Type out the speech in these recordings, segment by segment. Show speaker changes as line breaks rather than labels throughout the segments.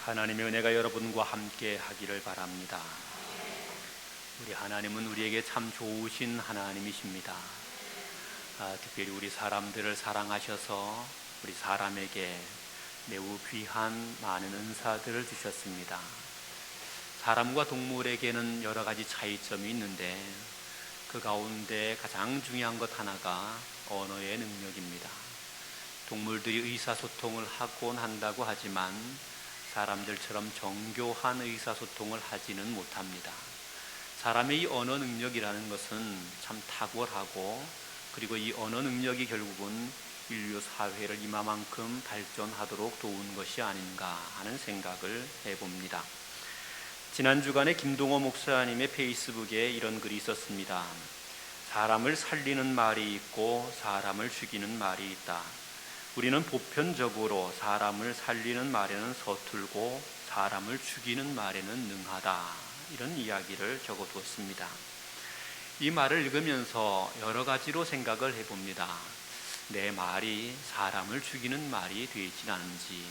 하나님의 은혜가 여러분과 함께 하기를 바랍니다. 우리 하나님은 우리에게 참 좋으신 하나님이십니다. 특별히 우리 사람들을 사랑하셔서 우리 사람에게 매우 귀한 많은 은사들을 주셨습니다. 사람과 동물에게는 여러 가지 차이점이 있는데 그 가운데 가장 중요한 것 하나가 언어의 능력입니다. 동물들이 의사소통을 하곤 한다고 하지만 사람들처럼 정교한 의사소통을 하지는 못합니다. 사람의 이 언어 능력이라는 것은 참 탁월하고, 그리고 이 언어 능력이 결국은 인류 사회를 이만큼 발전하도록 도운 것이 아닌가 하는 생각을 해봅니다. 지난 주간에 김동호 목사님의 페이스북에 이런 글이 있었습니다. 사람을 살리는 말이 있고 사람을 죽이는 말이 있다. 우리는 보편적으로 사람을 살리는 말에는 서툴고 사람을 죽이는 말에는 능하다. 이런 이야기를 적어두었습니다. 이 말을 읽으면서 여러 가지로 생각을 해봅니다. 내 말이 사람을 죽이는 말이 되진 않은지,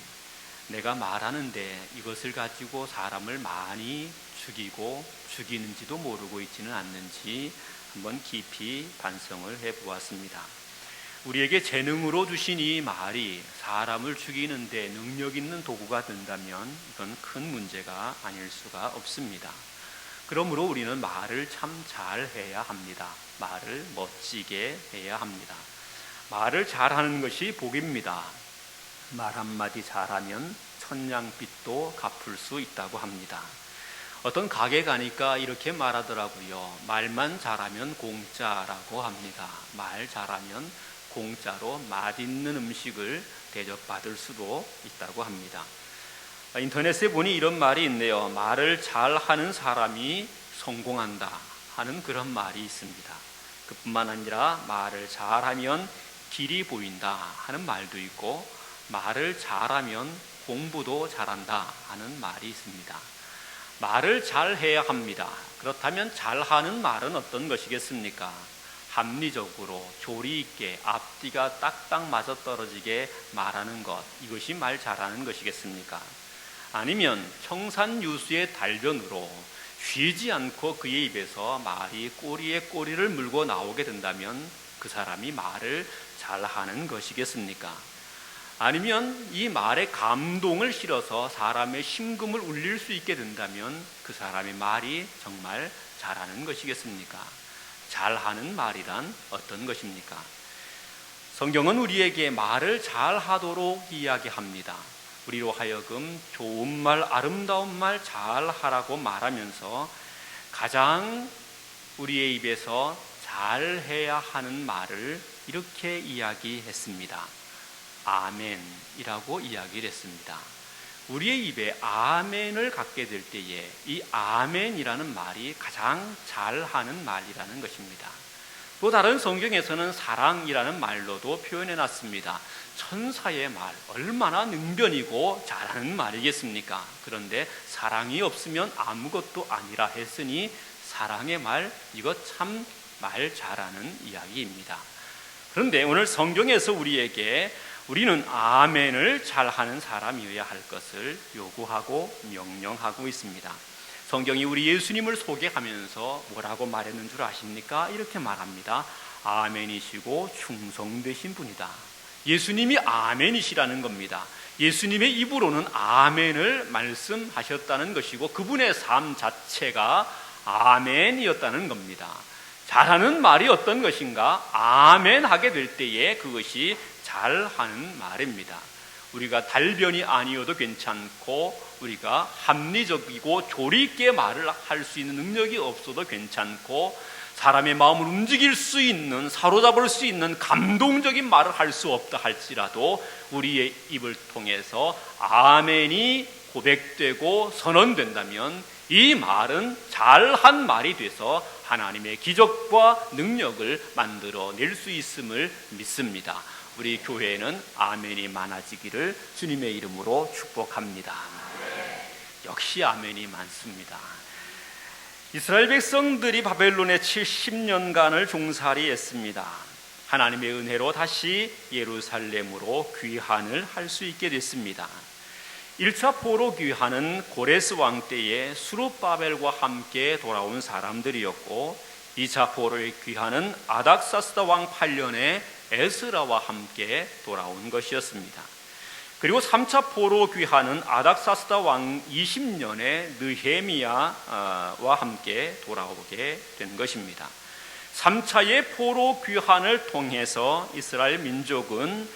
내가 말하는데 이것을 가지고 사람을 많이 죽이고 죽이는지도 모르고 있지는 않는지 한번 깊이 반성을 해보았습니다. 우리에게 재능으로 주신 이 말이 사람을 죽이는데 능력 있는 도구가 된다면 이건 큰 문제가 아닐 수가 없습니다. 그러므로 우리는 말을 참 잘해야 합니다. 말을 멋지게 해야 합니다. 말을 잘하는 것이 복입니다. 말 한마디 잘하면 천냥빚도 갚을 수 있다고 합니다. 어떤 가게 가니까 이렇게 말하더라고요. 말만 잘하면 공짜라고 합니다. 말 잘하면 공짜로 맛있는 음식을 대접받을 수도 있다고 합니다. 인터넷에 보니 이런 말이 있네요. 말을 잘하는 사람이 성공한다 하는 그런 말이 있습니다. 그뿐만 아니라 말을 잘하면 길이 보인다 하는 말도 있고, 말을 잘하면 공부도 잘한다 하는 말이 있습니다. 말을 잘해야 합니다. 그렇다면 잘하는 말은 어떤 것이겠습니까? 합리적으로 조리 있게 앞뒤가 딱딱 맞아떨어지게 말하는 것, 이것이 말 잘하는 것이겠습니까? 아니면 청산유수의 달변으로 쉬지 않고 그의 입에서 말이 꼬리에 꼬리를 물고 나오게 된다면 그 사람이 말을 잘하는 것이겠습니까? 아니면 이 말에 감동을 실어서 사람의 심금을 울릴 수 있게 된다면 그 사람의 말이 정말 잘하는 것이겠습니까? 잘하는 말이란 어떤 것입니까? 성경은 우리에게 말을 잘하도록 이야기합니다. 우리로 하여금 좋은 말, 아름다운 말 잘하라고 말하면서 가장 우리의 입에서 잘해야 하는 말을 이렇게 이야기했습니다. 아멘이라고 이야기를 했습니다. 우리의 입에 아멘을 갖게 될 때에 이 아멘이라는 말이 가장 잘하는 말이라는 것입니다. 또 다른 성경에서는 사랑이라는 말로도 표현해 놨습니다. 천사의 말, 얼마나 능변이고 잘하는 말이겠습니까? 그런데 사랑이 없으면 아무것도 아니라 했으니 사랑의 말, 이거 참 말 잘하는 이야기입니다. 그런데 오늘 성경에서 우리는 아멘을 잘하는 사람이어야 할 것을 요구하고 명령하고 있습니다. 성경이 우리 예수님을 소개하면서 뭐라고 말했는 줄 아십니까? 이렇게 말합니다. 아멘이시고 충성되신 분이다. 예수님이 아멘이시라는 겁니다. 예수님의 입으로는 아멘을 말씀하셨다는 것이고 그분의 삶 자체가 아멘이었다는 겁니다. 잘하는 말이 어떤 것인가? 아멘 하게 될 때에 그것이 잘하는 말입니다. 우리가 달변이 아니어도 괜찮고 우리가 합리적이고 조리 있게 말을 할 수 있는 능력이 없어도 괜찮고 사람의 마음을 움직일 수 있는, 사로잡을 수 있는 감동적인 말을 할 수 없다 할지라도 우리의 입을 통해서 아멘이 고백되고 선언된다면 이 말은 잘한 말이 돼서 하나님의 기적과 능력을 만들어낼 수 있음을 믿습니다. 우리 교회에는 아멘이 많아지기를 주님의 이름으로 축복합니다. 역시 아멘이 많습니다. 이스라엘 백성들이 바벨론에 70년간을 종살이했습니다. 하나님의 은혜로 다시 예루살렘으로 귀환을 할 수 있게 됐습니다. 1차 포로 귀환은 고레스 왕 때에 스룹바벨과 함께 돌아온 사람들이었고, 2차 포로 귀환은 아닥사스다 왕 8년에 에스라와 함께 돌아온 것이었습니다. 그리고 3차 포로 귀환은 아닥사스다 왕 20년에 느헤미야와 함께 돌아오게 된 것입니다. 3차의 포로 귀환을 통해서 이스라엘 민족은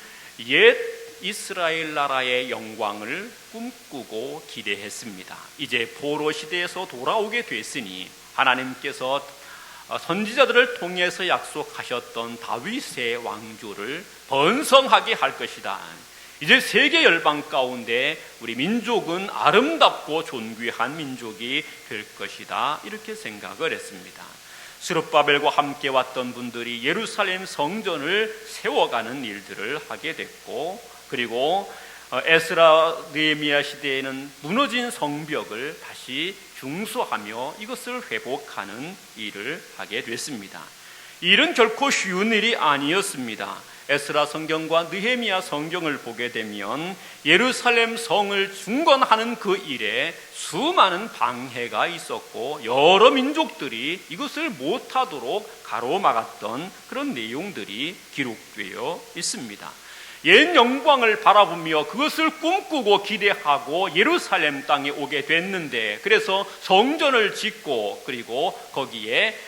옛 이스라엘 나라의 영광을 꿈꾸고 기대했습니다. 이제 포로 시대에서 돌아오게 됐으니 하나님께서 선지자들을 통해서 약속하셨던 다윗의 왕조를 번성하게 할 것이다. 이제 세계 열방 가운데 우리 민족은 아름답고 존귀한 민족이 될 것이다, 이렇게 생각을 했습니다. 스룹바벨과 함께 왔던 분들이 예루살렘 성전을 세워가는 일들을 하게 됐고, 그리고 에스라 느헤미야 시대에는 무너진 성벽을 다시 중수하며 이것을 회복하는 일을 하게 됐습니다. 이 일은 결코 쉬운 일이 아니었습니다. 에스라 성경과 느헤미야 성경을 보게 되면 예루살렘 성을 중건하는 그 일에 수많은 방해가 있었고, 여러 민족들이 이것을 못하도록 가로막았던 그런 내용들이 기록되어 있습니다. 옛 영광을 바라보며 그것을 꿈꾸고 기대하고 예루살렘 땅에 오게 됐는데, 그래서 성전을 짓고 그리고 거기에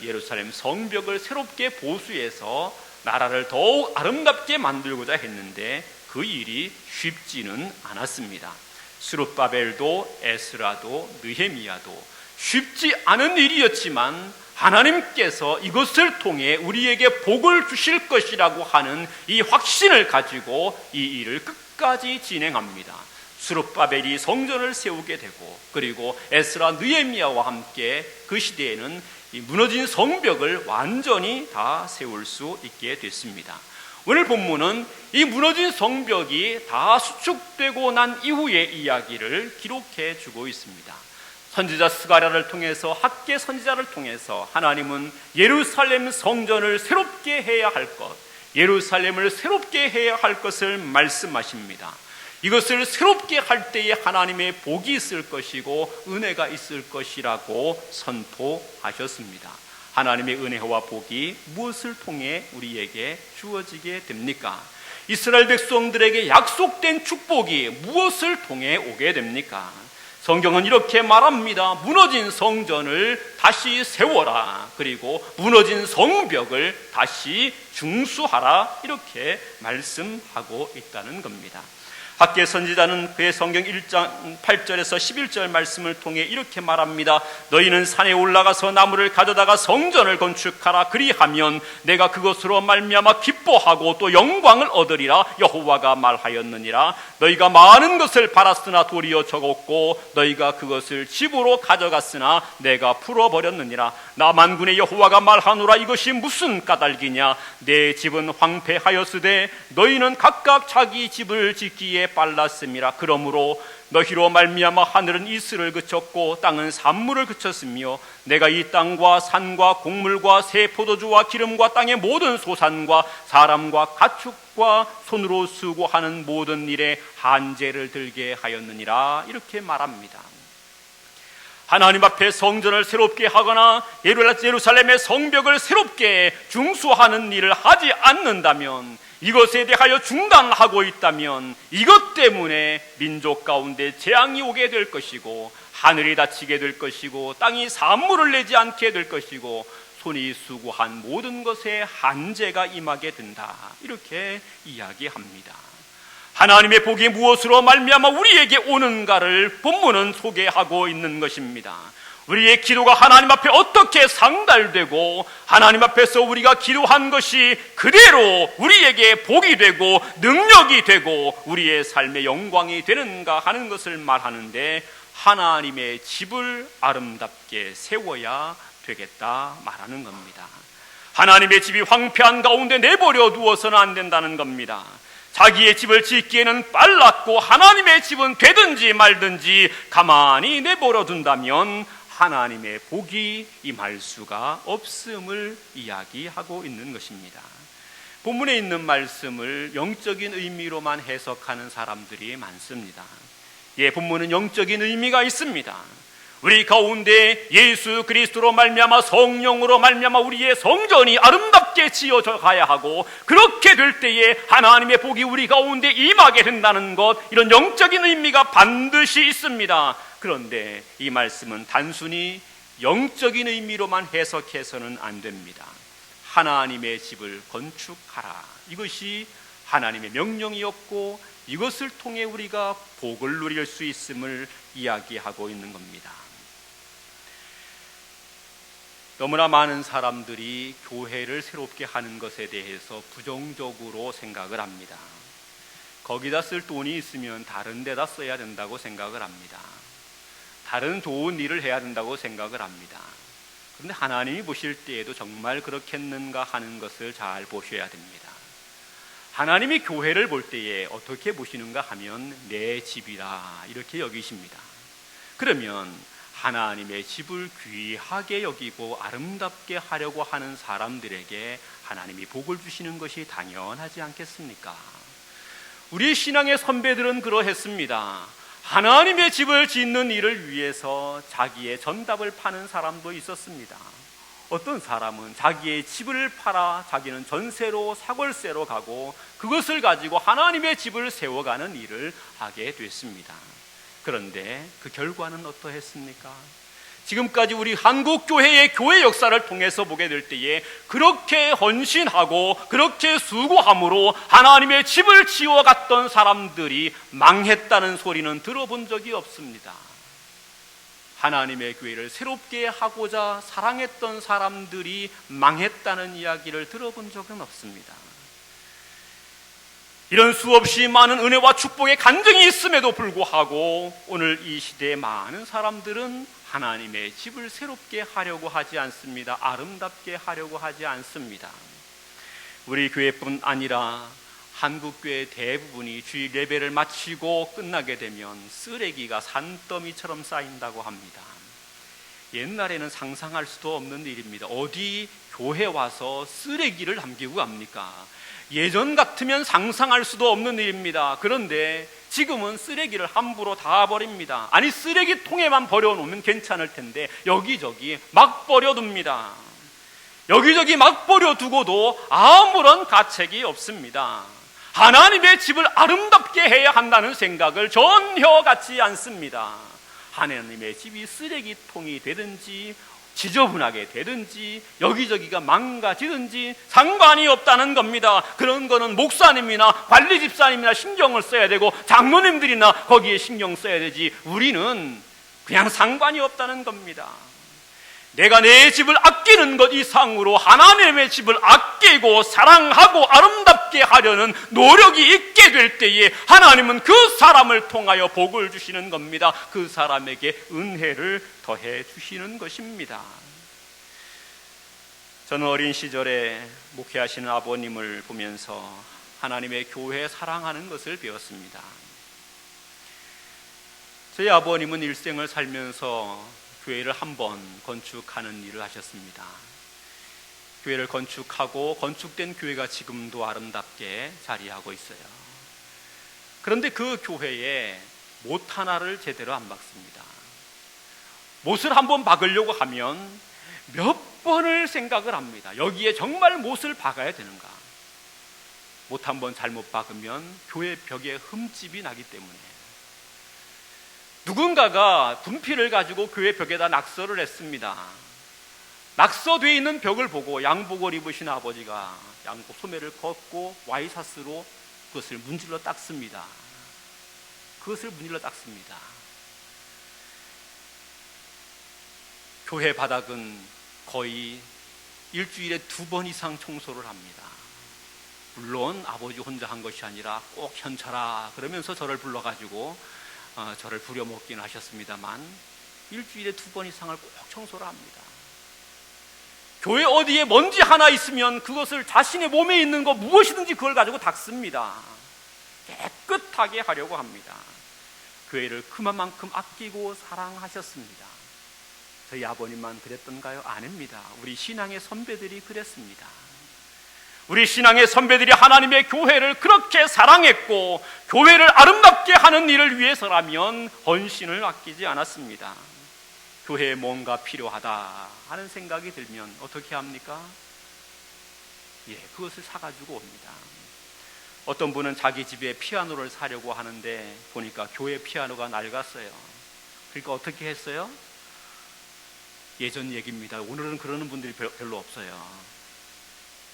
예루살렘 성벽을 새롭게 보수해서 나라를 더욱 아름답게 만들고자 했는데 그 일이 쉽지는 않았습니다. 스룹바벨도 에스라도 느헤미야도 쉽지 않은 일이었지만 하나님께서 이것을 통해 우리에게 복을 주실 것이라고 하는 이 확신을 가지고 이 일을 끝까지 진행합니다. 스룹바벨이 성전을 세우게 되고, 그리고 에스라 느헤미야와 함께 그 시대에는 이 무너진 성벽을 완전히 다 세울 수 있게 됐습니다. 오늘 본문은 이 무너진 성벽이 다 수축되고 난 이후의 이야기를 기록해 주고 있습니다. 선지자 스가랴를 통해서, 학개 선지자를 통해서 하나님은 예루살렘 성전을 새롭게 해야 할 것, 예루살렘을 새롭게 해야 할 것을 말씀하십니다. 이것을 새롭게 할 때에 하나님의 복이 있을 것이고 은혜가 있을 것이라고 선포하셨습니다. 하나님의 은혜와 복이 무엇을 통해 우리에게 주어지게 됩니까? 이스라엘 백성들에게 약속된 축복이 무엇을 통해 오게 됩니까? 성경은 이렇게 말합니다. 무너진 성전을 다시 세워라, 그리고 무너진 성벽을 다시 중수하라, 이렇게 말씀하고 있다는 겁니다. 학개 선지자는 그의 성경 1장 8절에서 11절 말씀을 통해 이렇게 말합니다. 너희는 산에 올라가서 나무를 가져다가 성전을 건축하라. 그리하면 내가 그것으로 말미암아 기뻐하고 또 영광을 얻으리라. 여호와가 말하였느니라. 너희가 많은 것을 팔았으나 도리어 적었고 너희가 그것을 집으로 가져갔으나 내가 풀어버렸느니라. 나 만군의 여호와가 말하노라. 이것이 무슨 까닭이냐? 내 집은 황폐하였으되 너희는 각각 자기 집을 짓기에 빨랐음이라. 그러므로 너희로 말미암아 하늘은 이슬을 그쳤고 땅은 산물을 그쳤으며 내가 이 땅과 산과 곡물과 새 포도주와 기름과 땅의 모든 소산과 사람과 가축과 손으로 수고하는 모든 일에 한제를 들게 하였느니라. 이렇게 말합니다. 하나님 앞에 성전을 새롭게 하거나 예루살렘의 성벽을 새롭게 중수하는 일을 하지 않는다면, 이것에 대하여 중단하고 있다면 이것 때문에 민족 가운데 재앙이 오게 될 것이고 하늘이 닫히게 될 것이고 땅이 산물을 내지 않게 될 것이고 손이 수고한 모든 것에 한제가 임하게 된다. 이렇게 이야기합니다. 하나님의 복이 무엇으로 말미암아 우리에게 오는가를 본문은 소개하고 있는 것입니다. 우리의 기도가 하나님 앞에 어떻게 상달되고 하나님 앞에서 우리가 기도한 것이 그대로 우리에게 복이 되고 능력이 되고 우리의 삶의 영광이 되는가 하는 것을 말하는데, 하나님의 집을 아름답게 세워야 되겠다 말하는 겁니다. 하나님의 집이 황폐한 가운데 내버려 두어서는 안 된다는 겁니다. 자기의 집을 짓기에는 빨랐고 하나님의 집은 되든지 말든지 가만히 내버려 둔다면 하나님의 복이 임할 수가 없음을 이야기하고 있는 것입니다. 본문에 있는 말씀을 영적인 의미로만 해석하는 사람들이 많습니다. 예, 분모는 영적인 의미가 있습니다. 우리 가운데 예수 그리스도로 말미암아 성령으로 말미암아 우리의 성전이 아름답게 지어져 가야 하고, 그렇게 될 때에 하나님의 복이 우리 가운데 임하게 된다는 것, 이런 영적인 의미가 반드시 있습니다. 그런데 이 말씀은 단순히 영적인 의미로만 해석해서는 안 됩니다. 하나님의 집을 건축하라, 이것이 하나님의 명령이었고, 이것을 통해 우리가 복을 누릴 수 있음을 이야기하고 있는 겁니다. 너무나 많은 사람들이 교회를 새롭게 하는 것에 대해서 부정적으로 생각을 합니다. 거기다 쓸 돈이 있으면 다른 데다 써야 된다고 생각을 합니다. 다른 좋은 일을 해야 된다고 생각을 합니다. 그런데 하나님이 보실 때에도 정말 그렇겠는가 하는 것을 잘 보셔야 됩니다. 하나님이 교회를 볼 때에 어떻게 보시는가 하면 내 집이라 이렇게 여기십니다. 그러면 하나님의 집을 귀하게 여기고 아름답게 하려고 하는 사람들에게 하나님이 복을 주시는 것이 당연하지 않겠습니까? 우리 신앙의 선배들은 그러했습니다. 하나님의 집을 짓는 일을 위해서 자기의 전답을 파는 사람도 있었습니다. 어떤 사람은 자기의 집을 팔아 자기는 전세로 사골세로 가고 그것을 가지고 하나님의 집을 세워가는 일을 하게 됐습니다. 그런데 그 결과는 어떠했습니까? 지금까지 우리 한국교회의 교회 역사를 통해서 보게 될 때에 그렇게 헌신하고 그렇게 수고함으로 하나님의 집을 지어갔던 사람들이 망했다는 소리는 들어본 적이 없습니다. 하나님의 교회를 새롭게 하고자 사랑했던 사람들이 망했다는 이야기를 들어본 적은 없습니다. 이런 수없이 많은 은혜와 축복의 간증이 있음에도 불구하고 오늘 이 시대의 많은 사람들은 하나님의 집을 새롭게 하려고 하지 않습니다. 아름답게 하려고 하지 않습니다. 우리 교회뿐 아니라 한국교회 대부분이 주일 예배를 마치고 끝나게 되면 쓰레기가 산더미처럼 쌓인다고 합니다. 옛날에는 상상할 수도 없는 일입니다. 어디 교회 와서 쓰레기를 남기고 갑니까? 예전 같으면 상상할 수도 없는 일입니다. 그런데 지금은 쓰레기를 함부로 다 버립니다. 아니, 쓰레기통에만 버려놓으면 괜찮을 텐데 여기저기 막 버려둡니다. 여기저기 막 버려두고도 아무런 가책이 없습니다. 하나님의 집을 아름답게 해야 한다는 생각을 전혀 갖지 않습니다. 하나님의 집이 쓰레기통이 되든지 지저분하게 되든지 여기저기가 망가지든지 상관이 없다는 겁니다. 그런 거는 목사님이나 관리 집사님이나 신경을 써야 되고 장로님들이나 거기에 신경 써야 되지, 우리는 그냥 상관이 없다는 겁니다. 내가 내 집을 아끼는 것 이상으로 하나님의 집을 아끼고 사랑하고 아름답게 하려는 노력이 있게 될 때에 하나님은 그 사람을 통하여 복을 주시는 겁니다. 그 사람에게 은혜를 더해 주시는 것입니다. 저는 어린 시절에 목회하시는 아버님을 보면서 하나님의 교회 사랑하는 것을 배웠습니다. 저희 아버님은 일생을 살면서 교회를 한 번 건축하는 일을 하셨습니다. 교회를 건축하고 건축된 교회가 지금도 아름답게 자리하고 있어요. 그런데 그 교회에 못 하나를 제대로 안 박습니다. 못을 한번 박으려고 하면 몇 번을 생각을 합니다. 여기에 정말 못을 박아야 되는가? 못 한번 잘못 박으면 교회 벽에 흠집이 나기 때문에. 누군가가 분필을 가지고 교회 벽에다 낙서를 했습니다. 낙서되어 있는 벽을 보고 양복을 입으신 아버지가 양복 소매를 걷고 와이셔츠로 그것을 문질러 닦습니다. 교회 바닥은 거의 일주일에 2번 이상 청소를 합니다. 물론 아버지 혼자 한 것이 아니라 꼭 현철아 그러면서 저를 불러가지고 저를 부려먹기는 하셨습니다만 일주일에 2번 이상을 꼭 청소를 합니다. 교회 어디에 먼지 하나 있으면 그것을 자신의 몸에 있는 거 무엇이든지 그걸 가지고 닦습니다. 깨끗하게 하려고 합니다. 교회를 그만큼 아끼고 사랑하셨습니다. 저희 아버님만 그랬던가요? 아닙니다. 우리 신앙의 선배들이 그랬습니다.
우리 신앙의 선배들이 하나님의 교회를 그렇게 사랑했고 교회를 아름답게 하는 일을 위해서라면 헌신을 아끼지 않았습니다. 교회에 뭔가 필요하다 하는 생각이 들면 어떻게 합니까? 그것을 사가지고 옵니다. 어떤 분은 자기 집에 피아노를 사려고 하는데 보니까 교회 피아노가 낡았어요. 그러니까 어떻게 했어요? 예전 얘기입니다. 오늘은 그러는 분들이 별로 없어요.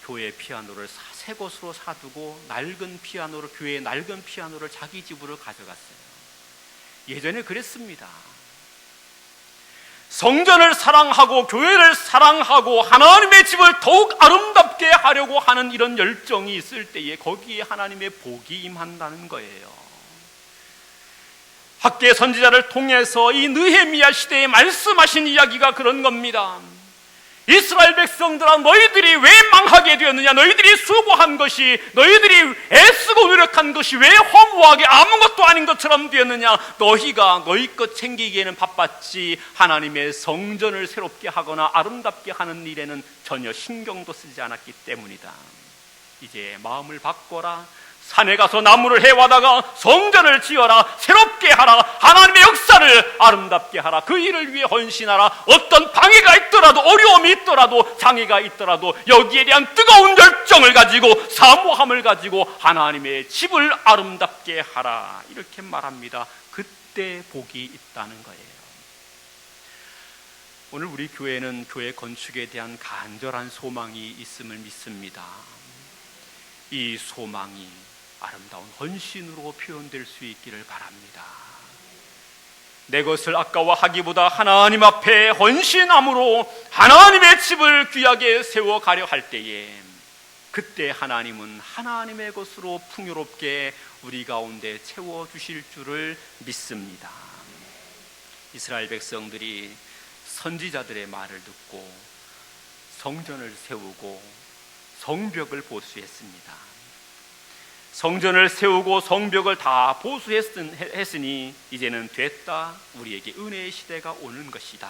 교회 피아노를 새 것으로 사두고 낡은 피아노를, 교회의 낡은 피아노를 자기 집으로 가져갔어요. 예전에 그랬습니다. 성전을 사랑하고 교회를 사랑하고 하나님의 집을 더욱 아름답게 하려고 하는 이런 열정이 있을 때에 거기에 하나님의 복이 임한다는 거예요. 학계 선지자를 통해서 이 느헤미야 시대에 말씀하신 이야기가 그런 겁니다. 이스라엘 백성들아, 너희들이 왜 망하게 되었느냐? 너희들이 수고한 것이, 너희들이 애쓰고 노력한 것이 왜 허무하게 아무것도 아닌 것처럼 되었느냐? 너희가 너희 것 챙기기에는 바빴지 하나님의 성전을 새롭게 하거나 아름답게 하는 일에는 전혀 신경도 쓰지 않았기 때문이다. 이제 마음을 바꿔라. 산에 가서 나무를 해와다가 성전을 지어라. 새롭게 하라. 하나님의 역사를 아름답게 하라. 그 일을 위해 헌신하라. 어떤 방해가 있더라도, 어려움이 있더라도, 장애가 있더라도 여기에 대한 뜨거운 열정을 가지고, 사모함을 가지고 하나님의 집을 아름답게 하라. 이렇게 말합니다. 그때 복이 있다는 거예요. 오늘 우리 교회는 교회 건축에 대한 간절한 소망이 있음을 믿습니다. 이 소망이 아름다운 헌신으로 표현될 수 있기를 바랍니다. 내 것을 아까워하기보다 하나님 앞에 헌신함으로 하나님의 집을 귀하게 세워가려 할 때에 그때 하나님은 하나님의 것으로 풍요롭게 우리 가운데 채워주실 줄을 믿습니다. 이스라엘 백성들이 선지자들의 말을 듣고 성전을 세우고 성벽을 보수했습니다. 성전을 세우고 성벽을 다 보수했으니 이제는 됐다. 우리에게 은혜의 시대가 오는 것이다.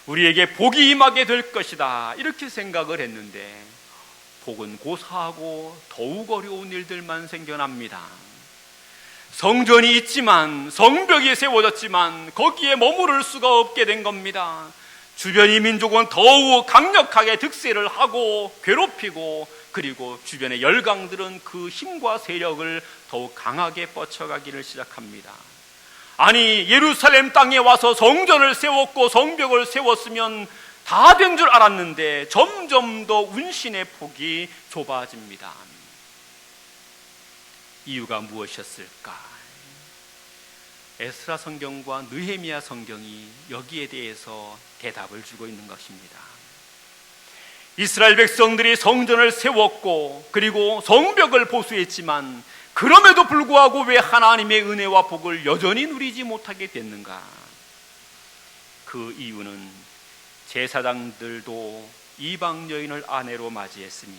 우리에게 복이 임하게 될 것이다. 이렇게 생각을 했는데 복은 고사하고 더욱 어려운 일들만 생겨납니다. 성전이 있지만, 성벽이 세워졌지만 거기에 머무를 수가 없게 된 겁니다. 주변의 민족은 더욱 강력하게 득세를 하고 괴롭히고, 그리고 주변의 열강들은 그 힘과 세력을 더욱 강하게 뻗쳐가기를 시작합니다. 아니, 예루살렘 땅에 와서 성전을 세웠고 성벽을 세웠으면 다 된 줄 알았는데 점점 더 운신의 폭이 좁아집니다. 이유가 무엇이었을까? 에스라 성경과 느헤미야 성경이 여기에 대해서 대답을 주고 있는 것입니다. 이스라엘 백성들이 성전을 세웠고 그리고 성벽을 보수했지만 그럼에도 불구하고 왜 하나님의 은혜와 복을 여전히 누리지 못하게 됐는가? 그 이유는 제사장들도 이방 여인을 아내로 맞이했으며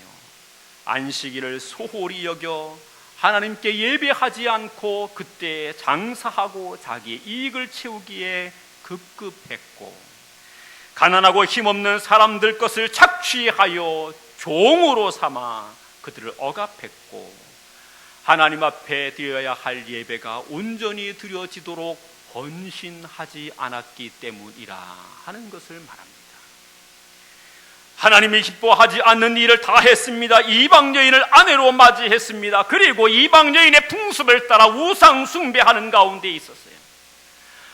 안식일을 소홀히 여겨 하나님께 예배하지 않고 그때 장사하고 자기의 이익을 채우기에 급급했고, 가난하고 힘없는 사람들 것을 착취하여 종으로 삼아 그들을 억압했고, 하나님 앞에 드려야 할 예배가 온전히 드려지도록 헌신하지 않았기 때문이라 하는 것을 말합니다. 하나님이 기뻐하지 않는 일을 다 했습니다. 이방 여인을 아내로 맞이했습니다. 그리고 이방 여인의 풍습을 따라 우상 숭배하는 가운데 있었어요.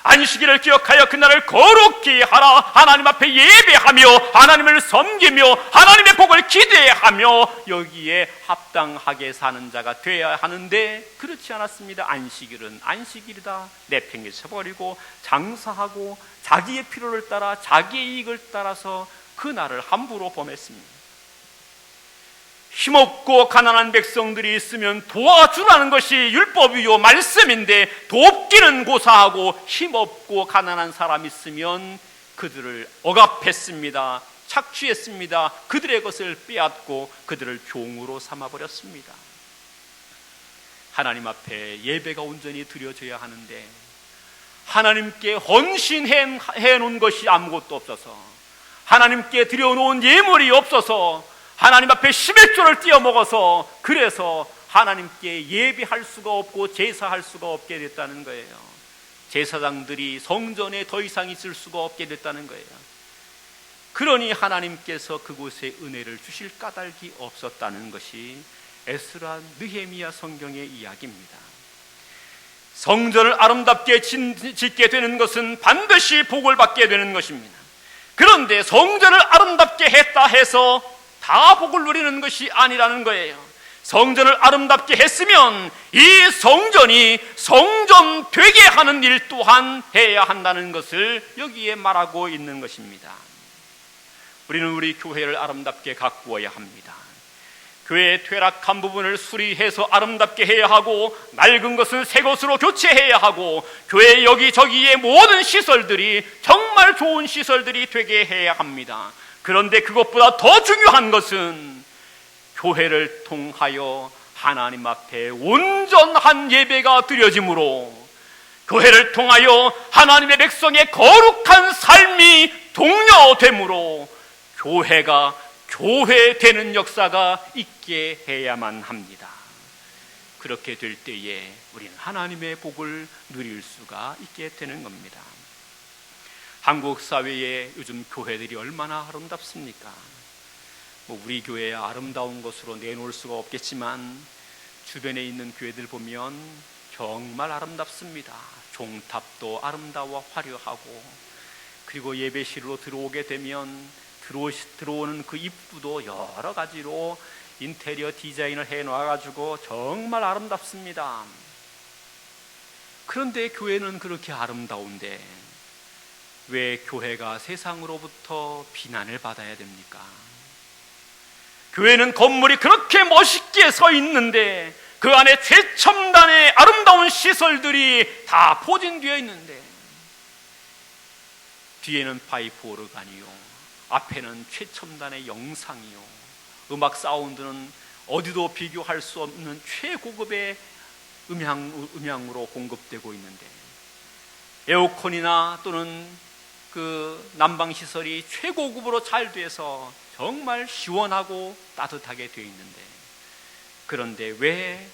안식일을 기억하여 그날을 거룩히 하라. 하나님 앞에 예배하며 하나님을 섬기며 하나님의 복을 기대하며 여기에 합당하게 사는 자가 되어야 하는데 그렇지 않았습니다. 안식일은 안식일이다 내팽개쳐버리고 장사하고 자기의 필요를 따라 자기의 이익을 따라서 그날을 함부로 범했습니다. 힘없고 가난한 백성들이 있으면 도와주라는 것이 율법이요 말씀인데 돕기는 고사하고 힘없고 가난한 사람이 있으면 그들을 억압했습니다. 착취했습니다. 그들의 것을 빼앗고 그들을 종으로 삼아버렸습니다. 하나님 앞에 예배가 온전히 드려져야 하는데 하나님께 헌신해 놓은 것이 아무것도 없어서, 하나님께 드려놓은 예물이 없어서, 하나님 앞에 11조를 띄어먹어서 그래서 하나님께 예배할 수가 없고 제사할 수가 없게 됐다는 거예요. 제사장들이 성전에 더 이상 있을 수가 없게 됐다는 거예요. 그러니 하나님께서 그곳에 은혜를 주실 까닭이 없었다는 것이 에스라 느헤미야 성경의 이야기입니다. 성전을 아름답게 짓게 되는 것은 반드시 복을 받게 되는 것입니다. 그런데 성전을 아름답게 했다 해서 다 복을 누리는 것이 아니라는 거예요. 성전을 아름답게 했으면 이 성전이 성전 되게 하는 일 또한 해야 한다는 것을 여기에 말하고 있는 것입니다. 우리는 우리 교회를 아름답게 가꾸어야 합니다. 교회의 퇴락한 부분을 수리해서 아름답게 해야 하고, 낡은 것은 새 것으로 교체해야 하고, 교회 여기저기의 모든 시설들이 정말 좋은 시설들이 되게 해야 합니다. 그런데 그것보다 더 중요한 것은 교회를 통하여 하나님 앞에 온전한 예배가 드려짐으로, 교회를 통하여 하나님의 백성의 거룩한 삶이 독려됨으로 교회가 교회되는 역사가 있게 해야만 합니다. 그렇게 될 때에 우리는 하나님의 복을 누릴 수가 있게 되는 겁니다. 한국 사회에 요즘 교회들이 얼마나 아름답습니까? 우리 교회의 아름다운 것으로 내놓을 수가 없겠지만 주변에 있는 교회들 보면 정말 아름답습니다. 종탑도 아름다워 화려하고, 그리고 예배실로 들어오게 되면 들어오는 그 입구도 여러 가지로 인테리어 디자인을 해놔가지고 정말 아름답습니다. 그런데 교회는 그렇게 아름다운데 왜 교회가 세상으로부터 비난을 받아야 됩니까? 교회는 건물이 그렇게 멋있게 서 있는데 그 안에 최첨단의 아름다운 시설들이 다 포진되어 있는데, 뒤에는 파이프 오르간이요, 앞에는 최첨단의 영상이요, 음악 사운드는 어디도 비교할 수 없는 최고급의 음향으로 공급되고 있는데, 에어컨이나 또는 그 난방시설이 최고급으로 잘 돼서 정말 시원하고 따뜻하게 되어 있는데, 그런데 왜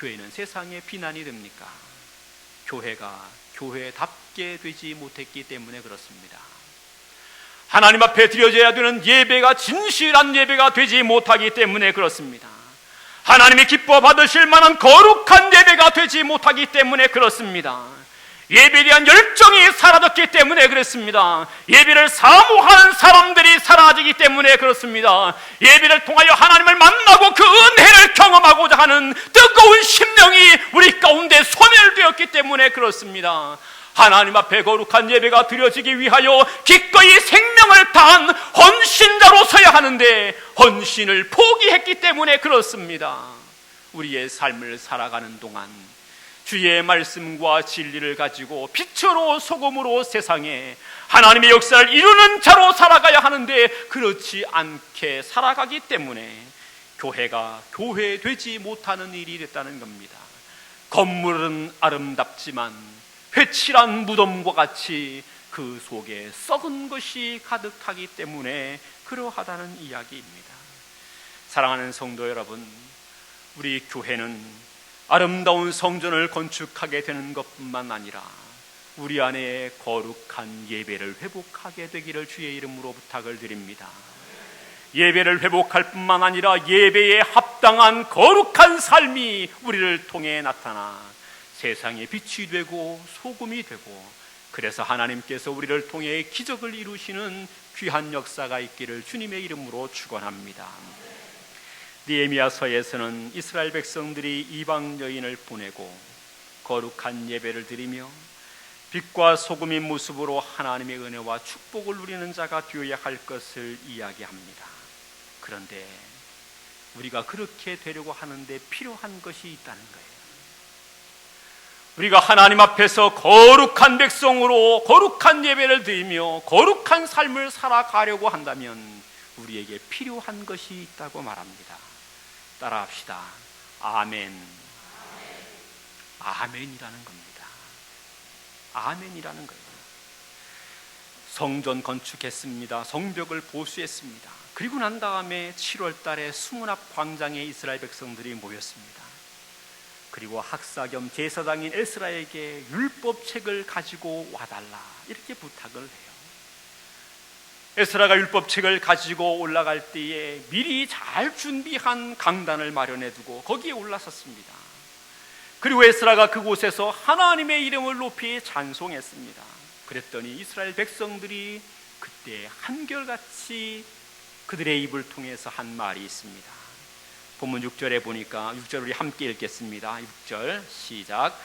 교회는 세상에 비난이 됩니까? 교회가 교회답게 되지 못했기 때문에 그렇습니다. 하나님 앞에 드려져야 되는 예배가 진실한 예배가 되지 못하기 때문에 그렇습니다. 하나님이 기뻐 받으실 만한 거룩한 예배가 되지 못하기 때문에 그렇습니다. 예배에 대한 열정이 사라졌기 때문에 그렇습니다. 예배를 사모하는 사람들이 사라지기 때문에 그렇습니다. 예배를 통하여 하나님을 만나고 그 은혜를 경험하고자 하는 뜨거운 심령이 우리 가운데 소멸되었기 때문에 그렇습니다. 하나님 앞에 거룩한 예배가 드려지기 위하여 기꺼이 생명을 다한 헌신자로 서야 하는데 헌신을 포기했기 때문에 그렇습니다. 우리의 삶을 살아가는 동안 주의 말씀과 진리를 가지고 빛으로 소금으로 세상에 하나님의 역사를 이루는 자로 살아가야 하는데 그렇지 않게 살아가기 때문에 교회가 교회되지 못하는 일이 됐다는 겁니다. 건물은 아름답지만 회칠한 무덤과 같이 그 속에 썩은 것이 가득하기 때문에 그러하다는 이야기입니다. 사랑하는 성도 여러분, 우리 교회는 아름다운 성전을 건축하게 되는 것뿐만 아니라 우리 안에 거룩한 예배를 회복하게 되기를 주의 이름으로 부탁을 드립니다. 예배를 회복할 뿐만 아니라 예배에 합당한 거룩한 삶이 우리를 통해 나타나 세상에 빛이 되고 소금이 되고, 그래서 하나님께서 우리를 통해 기적을 이루시는 귀한 역사가 있기를 주님의 이름으로 축원합니다. 느헤미야서에서는 이스라엘 백성들이 이방 여인을 보내고 거룩한 예배를 드리며 빛과 소금인 모습으로 하나님의 은혜와 축복을 누리는 자가 되어야 할 것을 이야기합니다. 그런데 우리가 그렇게 되려고 하는데 필요한 것이 있다는 거예요. 우리가 하나님 앞에서 거룩한 백성으로 거룩한 예배를 드리며 거룩한 삶을 살아가려고 한다면 우리에게 필요한 것이 있다고 말합니다. 따라합시다. 아멘. 아멘이라는 겁니다. 아멘이라는 거예요. 성전 건축했습니다. 성벽을 보수했습니다.
그리고 난 다음에 7월 달에 수문 앞 광장에 이스라엘 백성들이 모였습니다. 그리고 학사 겸 제사장인 에스라에게 율법책을 가지고 와달라 이렇게 부탁을 해요. 에스라가 율법책을 가지고 올라갈 때에 미리 잘 준비한 강단을 마련해 두고 거기에 올라섰습니다. 그리고 에스라가 그곳에서 하나님의 이름을 높이 찬송했습니다. 그랬더니 이스라엘 백성들이 그때 한결같이 그들의 입을 통해서 한 말이 있습니다. 본문 6절에 보니까 6절 우리 함께 읽겠습니다. 6절 시작.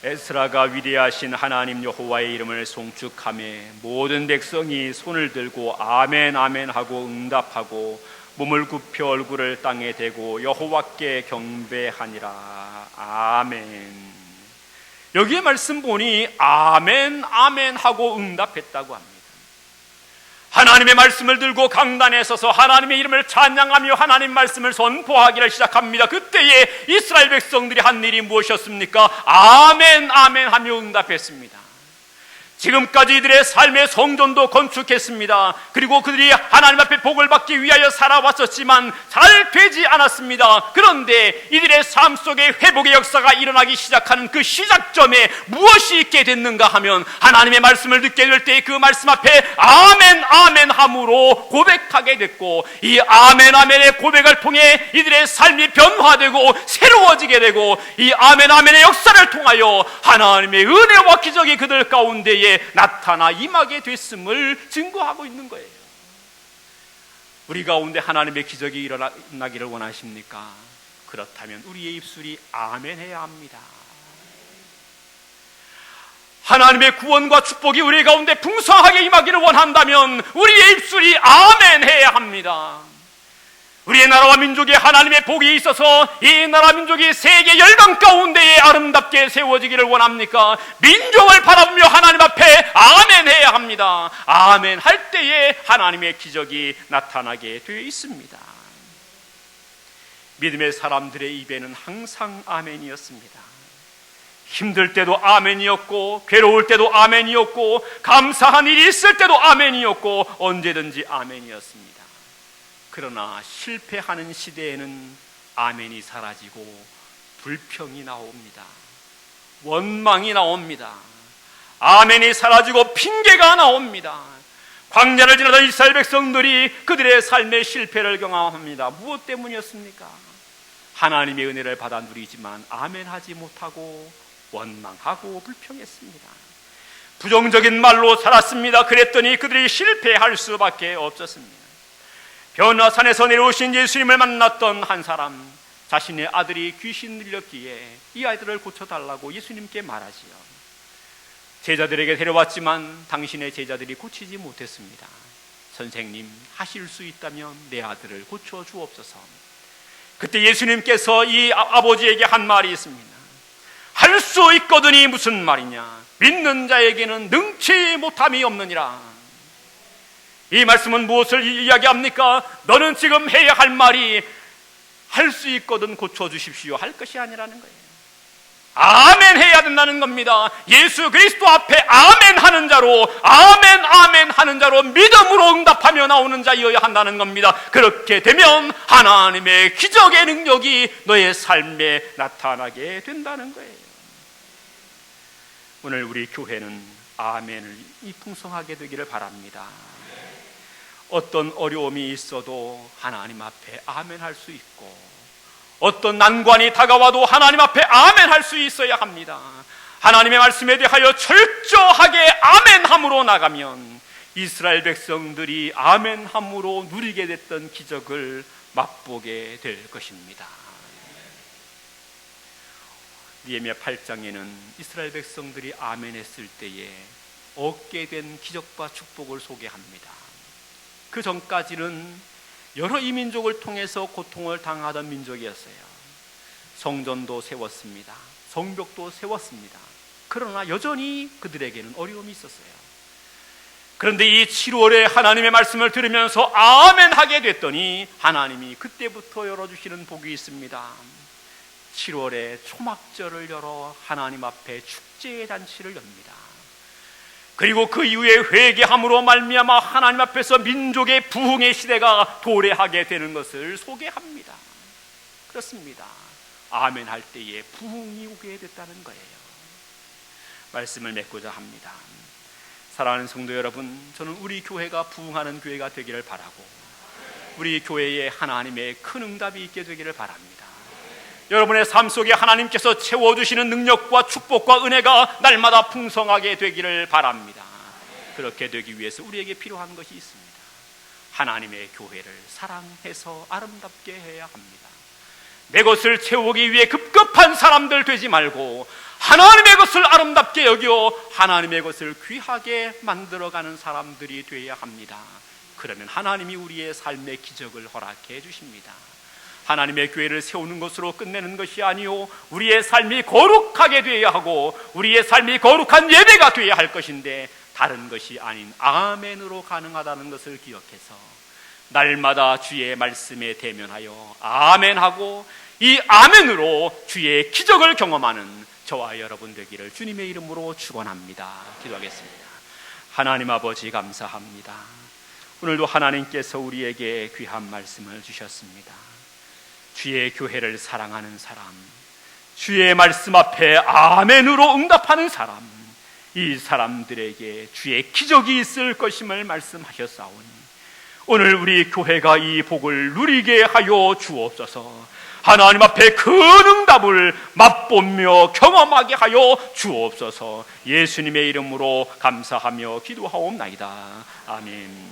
에스라가 위대하신 하나님 여호와의 이름을 송축하며 모든 백성이 손을 들고 아멘 아멘 하고 응답하고 몸을 굽혀 얼굴을 땅에 대고 여호와께 경배하니라. 아멘. 여기에 말씀 보니 아멘 아멘 하고 응답했다고 합니다. 하나님의 말씀을 들고 강단에 서서 하나님의 이름을 찬양하며 하나님 말씀을 선포하기를 시작합니다. 그때에 이스라엘 백성들이 한 일이 무엇이었습니까? 아멘 아멘 하며 응답했습니다. 지금까지 이들의 삶의 성전도 건축했습니다. 그리고 그들이 하나님 앞에 복을 받기 위하여 살아왔었지만 잘 되지 않았습니다. 그런데 이들의 삶 속에 회복의 역사가 일어나기 시작하는 그 시작점에 무엇이 있게 됐는가 하면 하나님의 말씀을 듣게 될 때 그 말씀 앞에 아멘 아멘 함으로 고백하게 됐고, 이 아멘 아멘의 고백을 통해 이들의 삶이 변화되고 새로워지게 되고, 이 아멘 아멘의 역사를 통하여 하나님의 은혜와 기적이 그들 가운데에 나타나 임하게 됐음을 증거하고 있는 거예요. 우리 가운데 하나님의 기적이 일어나기를 원하십니까? 그렇다면 우리의 입술이 아멘 해야 합니다. 하나님의 구원과 축복이 우리 가운데 풍성하게 임하기를 원한다면 우리의 입술이 아멘 해야 합니다. 우리의 나라와 민족에 하나님의 복이 있어서 이 나라 민족이 세계 열방 가운데에 아름답게 세워지기를 원합니까? 민족을 바라보며 하나님 앞에 아멘 해야 합니다. 아멘 할 때에 하나님의 기적이 나타나게 되어 있습니다. 믿음의 사람들의 입에는 항상 아멘이었습니다. 힘들 때도 아멘이었고, 괴로울 때도 아멘이었고, 감사한 일이 있을 때도 아멘이었고, 언제든지 아멘이었습니다. 그러나 실패하는 시대에는 아멘이 사라지고 불평이 나옵니다. 원망이 나옵니다. 아멘이 사라지고 핑계가 나옵니다. 광야를 지나던 이스라엘 백성들이 그들의 삶의 실패를 경험합니다. 무엇 때문이었습니까? 하나님의 은혜를 받아 누리지만 아멘하지 못하고 원망하고 불평했습니다. 부정적인 말로 살았습니다. 그랬더니 그들이 실패할 수밖에 없었습니다. 변화산에서 내려오신 예수님을 만났던 한 사람, 자신의 아들이 귀신 들렸기에 이 아이들을 고쳐달라고 예수님께 말하지요. 제자들에게 데려왔지만 당신의 제자들이 고치지 못했습니다. 선생님, 하실 수 있다면 내 아들을 고쳐주옵소서. 그때 예수님께서 이 아버지에게 한 말이 있습니다. 할 수 있거든이 무슨 말이냐? 믿는 자에게는 능치 못함이 없느니라. 이 말씀은 무엇을 이야기합니까? 너는 지금 해야 할 말이 할 수 있거든 고쳐주십시오 할 것이 아니라는 거예요. 아멘 해야 된다는 겁니다. 예수 그리스도 앞에 아멘 하는 자로, 아멘 아멘 하는 자로 믿음으로 응답하며 나오는 자여야 한다는 겁니다. 그렇게 되면 하나님의 기적의 능력이 너의 삶에 나타나게 된다는 거예요. 오늘 우리 교회는 아멘을 풍성하게 되기를 바랍니다. 어떤 어려움이 있어도 하나님 앞에 아멘 할 수 있고, 어떤 난관이 다가와도 하나님 앞에 아멘 할 수 있어야 합니다. 하나님의 말씀에 대하여 철저하게 아멘함으로 나가면 이스라엘 백성들이 아멘함으로 누리게 됐던 기적을 맛보게 될 것입니다. 느헤미야 8장에는 이스라엘 백성들이 아멘했을 때에 얻게 된 기적과 축복을 소개합니다. 그 전까지는 여러 이민족을 통해서 고통을 당하던 민족이었어요. 성전도 세웠습니다. 성벽도 세웠습니다. 그러나 여전히 그들에게는 어려움이 있었어요. 그런데 이 7월에 하나님의 말씀을 들으면서 아멘 하게 됐더니 하나님이 그때부터 열어주시는 복이 있습니다. 7월에 초막절을 열어 하나님 앞에 축제의 잔치를 엽니다.
그리고 그 이후에 회개함으로 말미암아 하나님 앞에서 민족의 부흥의 시대가 도래하게 되는 것을 소개합니다. 그렇습니다. 아멘 할 때에 부흥이 오게 됐다는 거예요. 말씀을 맺고자 합니다. 사랑하는 성도 여러분, 저는 우리 교회가 부흥하는 교회가 되기를 바라고 우리 교회에 하나님의 큰 응답이 있게 되기를 바랍니다. 여러분의 삶 속에 하나님께서 채워주시는 능력과 축복과 은혜가 날마다 풍성하게 되기를 바랍니다. 그렇게 되기 위해서 우리에게 필요한 것이 있습니다. 하나님의 교회를 사랑해서 아름답게 해야 합니다. 내 것을 채우기 위해 급급한 사람들 되지 말고 하나님의 것을 아름답게 여겨 하나님의 것을 귀하게 만들어가는 사람들이 되어야 합니다. 그러면 하나님이 우리의 삶의 기적을 허락해 주십니다. 하나님의 교회를 세우는 것으로 끝내는 것이 아니요, 우리의 삶이 거룩하게 되어야 하고 우리의 삶이 거룩한 예배가 되어야 할 것인데 다른 것이 아닌 아멘으로 가능하다는 것을 기억해서 날마다 주의 말씀에 대면하여 아멘하고 이 아멘으로 주의 기적을 경험하는 저와 여러분 되기를 주님의 이름으로 축원합니다. 기도하겠습니다. 하나님 아버지 감사합니다. 오늘도 하나님께서 우리에게 귀한 말씀을 주셨습니다. 주의 교회를 사랑하는 사람, 주의 말씀 앞에 아멘으로 응답하는 사람, 이 사람들에게 주의 기적이 있을 것임을 말씀하셨사오니 오늘 우리 교회가 이 복을 누리게 하여 주옵소서. 하나님 앞에 큰 응답을 맛보며 경험하게 하여 주옵소서. 예수님의 이름으로 감사하며 기도하옵나이다. 아멘.